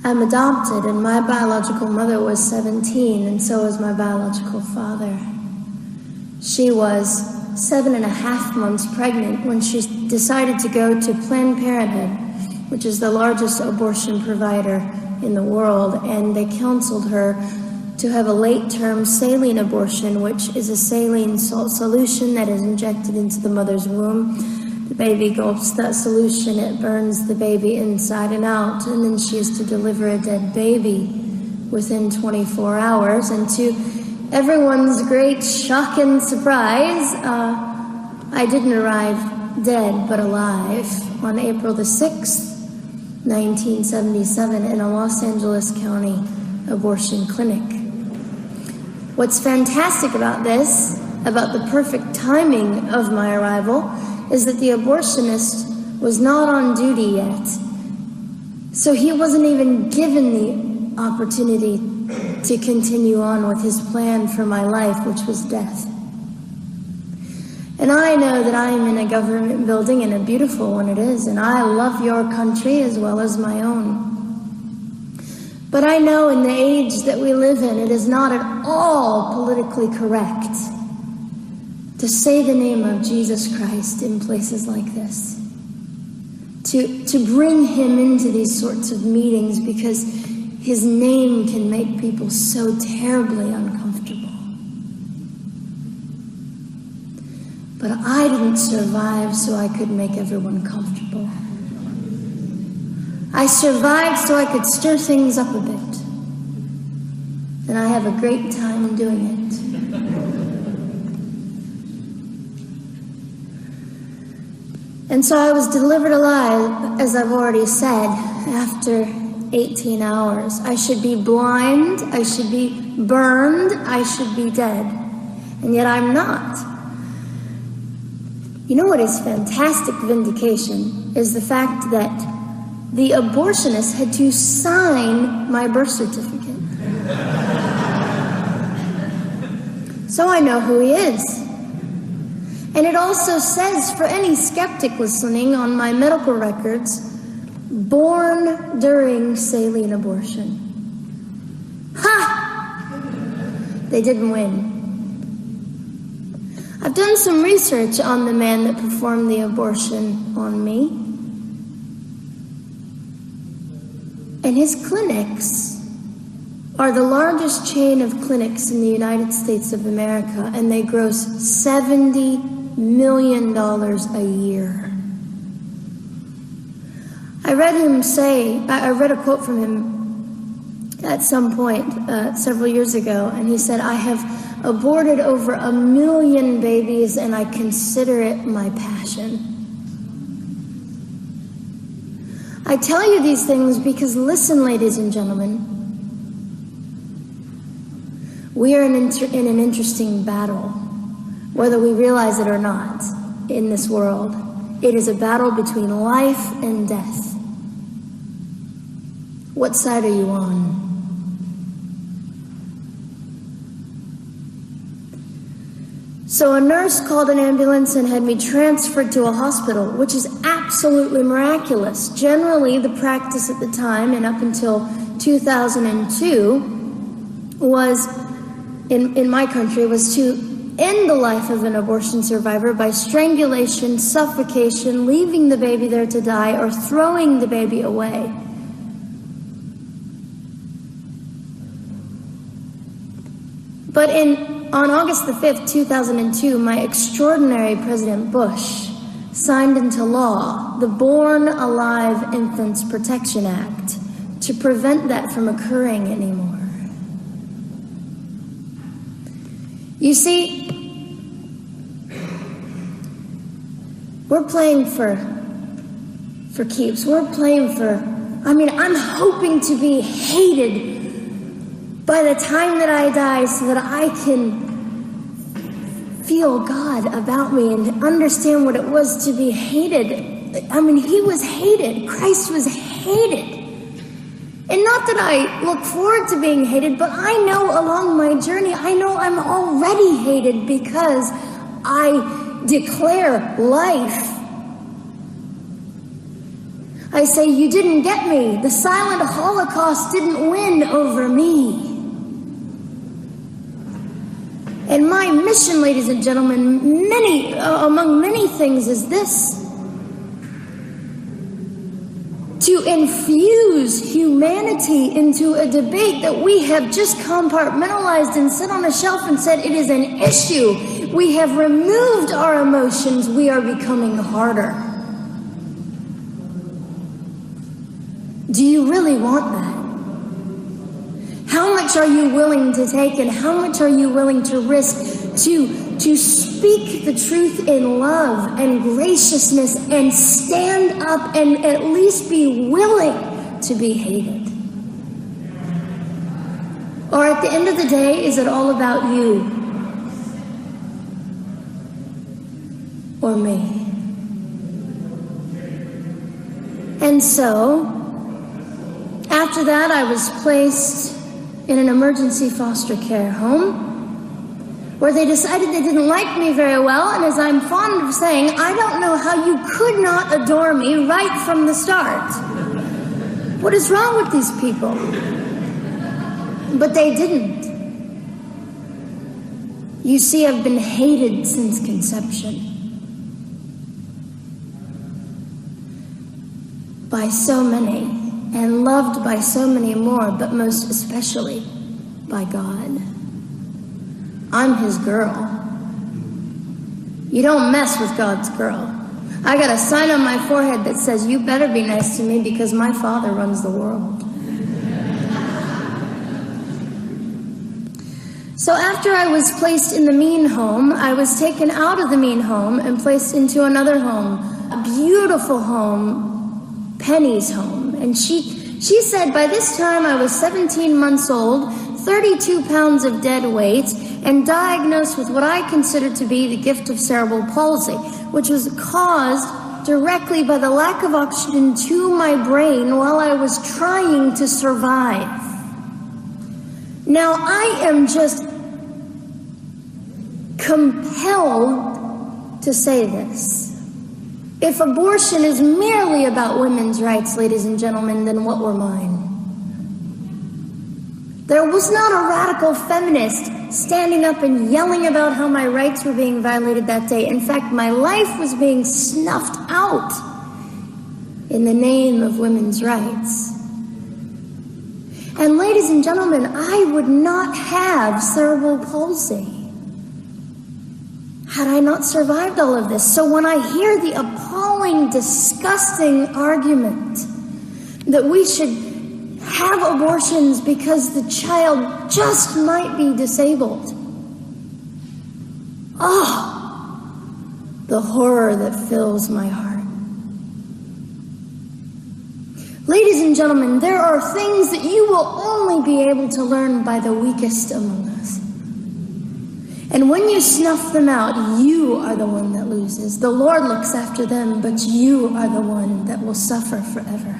I'm adopted, and my biological mother was 17, and so was my biological father. She was 7.5 months pregnant when she decided to go to Planned Parenthood, which is the largest abortion provider in the world, and they counseled her to have a late-term saline abortion, which is a saline salt solution that is injected into the mother's womb. The baby gulps that solution, it burns the baby inside and out, and then she is to deliver a dead baby within 24 hours. And to everyone's great shock and surprise, I didn't arrive dead but alive on April the 6th, 1977, in a Los Angeles County abortion clinic. What's fantastic about this, about the perfect timing of my arrival, is that the abortionist was not on duty yet. So he wasn't even given the opportunity to continue on with his plan for my life, which was death. And I know that I am in a government building, and a beautiful one it is, and I love your country as well as my own. But I know in the age that we live in, it is not at all politically correct to say the name of Jesus Christ in places like this. To bring him into these sorts of meetings, because his name can make people so terribly uncomfortable. But I didn't survive so I could make everyone comfortable. I survived so I could stir things up a bit. And I have a great time doing it. And so I was delivered alive, as I've already said, after 18 hours. I should be blind, I should be burned, I should be dead. And yet I'm not. You know what is fantastic vindication is the fact that the abortionist had to sign my birth certificate. So I know who he is. And it also says, for any skeptic listening, on my medical records, born during saline abortion. Ha! They didn't win. I've done some research on the man that performed the abortion on me. And his clinics are the largest chain of clinics in the United States of America, and they gross $70 million a year. I read a quote from him at some point several years ago, and he said, "I have aborted over 1 million babies, and I consider it my passion." I tell you these things because, listen, ladies and gentlemen, we are in an interesting battle, whether we realize it or not, in this world. It is a battle between life and death. What side are you on? So a nurse called an ambulance and had me transferred to a hospital, which is absolutely miraculous. Generally, the practice at the time, and up until 2002, was, in my country, was to end the life of an abortion survivor by strangulation, suffocation, leaving the baby there to die, or throwing the baby away. But on August the 5th, 2002, my extraordinary President Bush signed into law the Born Alive Infants Protection Act to prevent that from occurring anymore. You see, we're playing for keeps. We're playing I'm hoping to be hated by the time that I die so that I can feel God about me and understand what it was to be hated. He was hated. Christ was hated. And not that I look forward to being hated, but I know along my journey, I know I'm already hated because I declare life. I say, you didn't get me. The silent Holocaust didn't win over me. And my mission, ladies and gentlemen, among many things, is this: to infuse humanity into a debate that we have just compartmentalized and set on a shelf and said it is an issue. We have removed our emotions. We are becoming harder. Do you really want that? How much are you willing to take, and how much are you willing to risk to speak the truth in love and graciousness and stand up and at least be willing to be hated? Or at the end of the day, is it all about you or me? And so, after that, I was placed in an emergency foster care home where they decided they didn't like me very well, and as I'm fond of saying, I don't know how you could not adore me right from the start. What is wrong with these people? But they didn't. You see, I've been hated since conception by so many, and loved by so many more, but most especially by God. I'm his girl. You don't mess with God's girl. I got a sign on my forehead that says, you better be nice to me because my Father runs the world. So after I was placed in the mean home, I was taken out of the mean home and placed into another home, a beautiful home, Penny's home. And she said by this time I was 17 months old, 32 pounds of dead weight, and diagnosed with what I considered to be the gift of cerebral palsy, which was caused directly by the lack of oxygen to my brain while I was trying to survive. Now, I am just compelled to say this. If abortion is merely about women's rights, ladies and gentlemen, then what were mine? There was not a radical feminist standing up and yelling about how my rights were being violated that day. In fact, my life was being snuffed out in the name of women's rights. And ladies and gentlemen, I would not have cerebral palsy had I not survived all of this. So when I hear the appalling, disgusting argument that we should have abortions because the child just might be disabled, the horror that fills my heart. Ladies and gentlemen, there are things that you will only be able to learn by the weakest among us. And when you snuff them out, you are the one that loses. The Lord looks after them, but you are the one that will suffer forever.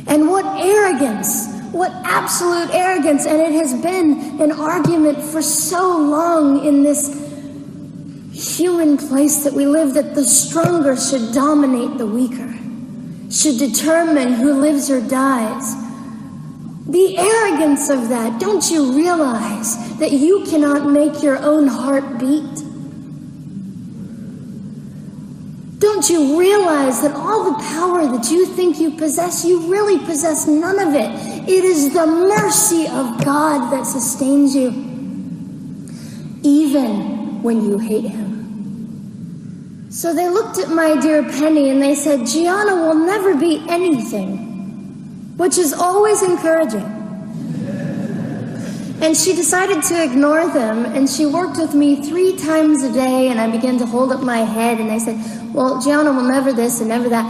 And what arrogance, what absolute arrogance. And it has been an argument for so long in this human place that we live, that the stronger should dominate the weaker, should determine who lives or dies. The arrogance of that. Don't you realize that you cannot make your own heart beat? Don't you realize that all the power that you think you possess, you really possess none of it? It is the mercy of God that sustains you, even when you hate him. So they looked at my dear Penny and they said, Gianna will never be anything, which is always encouraging. And she decided to ignore them, and she worked with me 3 times a day, and I began to hold up my head, and they said, well, Gianna will never this and never that.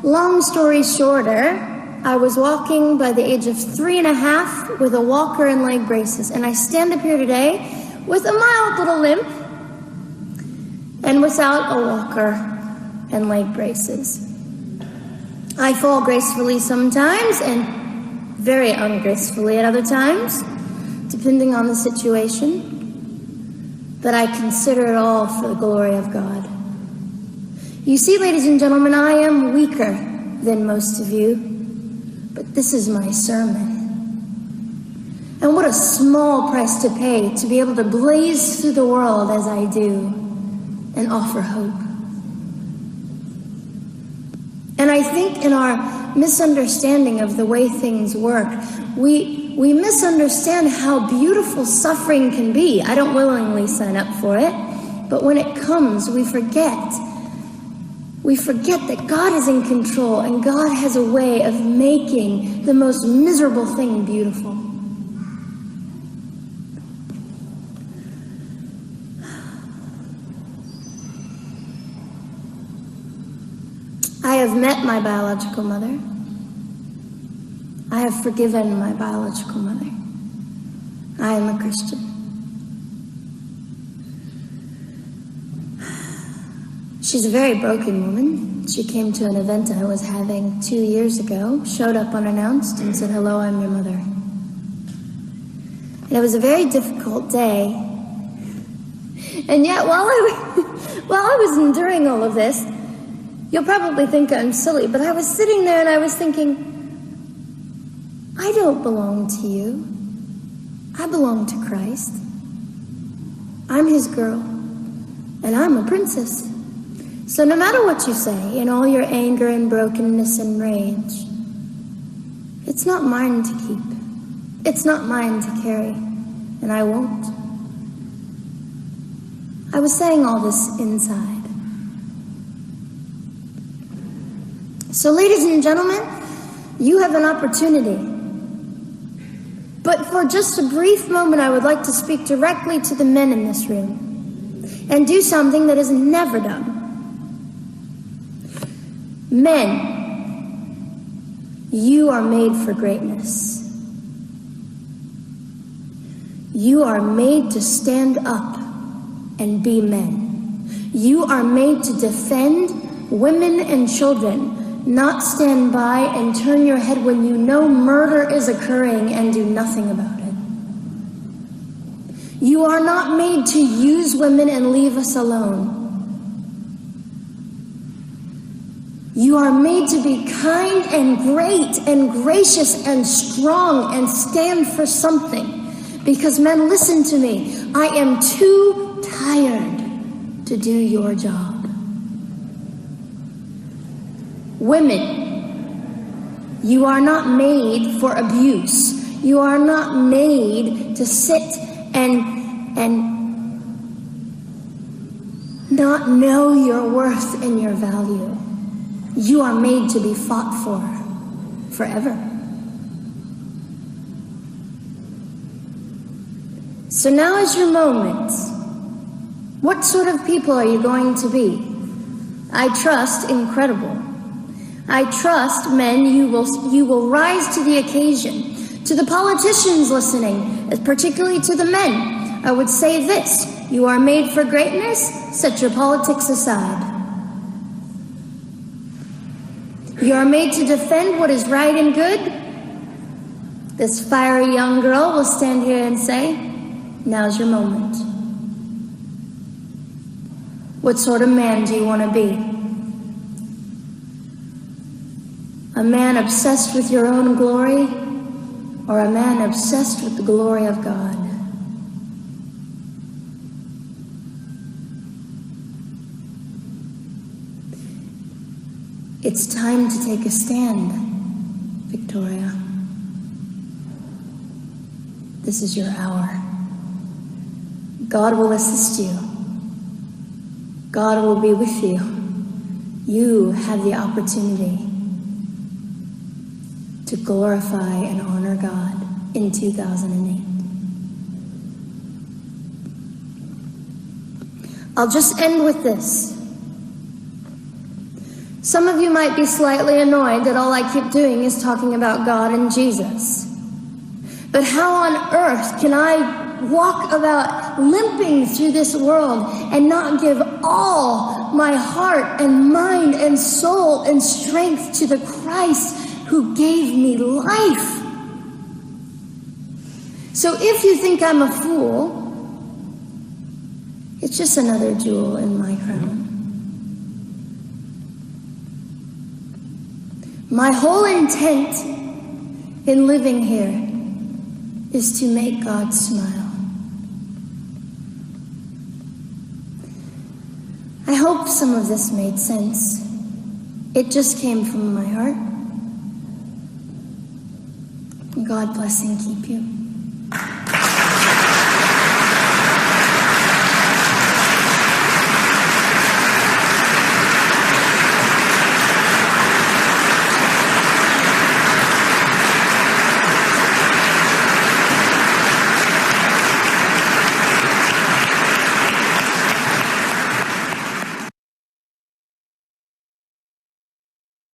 Long story shorter, I was walking by the age of 3.5 with a walker and leg braces, and I stand up here today with a mild little limp and without a walker and leg braces. I fall gracefully sometimes and very ungracefully at other times, depending on the situation, but I consider it all for the glory of God. You see, ladies and gentlemen, I am weaker than most of you, but this is my sermon. And what a small price to pay to be able to blaze through the world as I do and offer hope. And I think in our misunderstanding of the way things work, we misunderstand how beautiful suffering can be. I don't willingly sign up for it, but when it comes, we forget. We forget that God is in control and God has a way of making the most miserable thing beautiful. I have met my biological mother. I have forgiven my biological mother. I am a Christian. She's a very broken woman. She came to an event I was having 2 years ago, showed up unannounced, and said, "Hello, I'm your mother." And it was a very difficult day. And yet, while I was enduring all of this, you'll probably think I'm silly, but I was sitting there and I was thinking, I don't belong to you. I belong to Christ. I'm his girl, and I'm a princess. So no matter what you say, in all your anger and brokenness and rage, it's not mine to keep. It's not mine to carry, and I won't. I was saying all this inside. So, ladies and gentlemen, you have an opportunity. But for just a brief moment, I would like to speak directly to the men in this room and do something that is never done. Men, you are made for greatness. You are made to stand up and be men. You are made to defend women and children, not stand by and turn your head when you know murder is occurring and do nothing about it. You are not made to use women and leave us alone. You are made to be kind and great and gracious and strong and stand for something. Because men, listen to me. I am too tired to do your job. Women, you are not made for abuse. You are not made to sit and not know your worth and your value. You are made to be fought for forever. So now is your moment. What sort of people are you going to be? I trust incredible. I trust, men, you will rise to the occasion. To the politicians listening, particularly to the men, I would say this: you are made for greatness. Set your politics aside. You are made to defend what is right and good. This fiery young girl will stand here and say, now's your moment. What sort of man do you want to be? A man obsessed with your own glory, or a man obsessed with the glory of God? It's time to take a stand, Victoria. This is your hour. God will assist you. God will be with you. You have the opportunity to glorify and honor God in 2008. I'll just end with this. Some of you might be slightly annoyed that all I keep doing is talking about God and Jesus. But how on earth can I walk about limping through this world and not give all my heart and mind and soul and strength to the Christ who gave me life? So if you think I'm a fool, it's just another jewel in my crown. My whole intent in living here is to make God smile. I hope some of this made sense. It just came from my heart. God bless and keep you.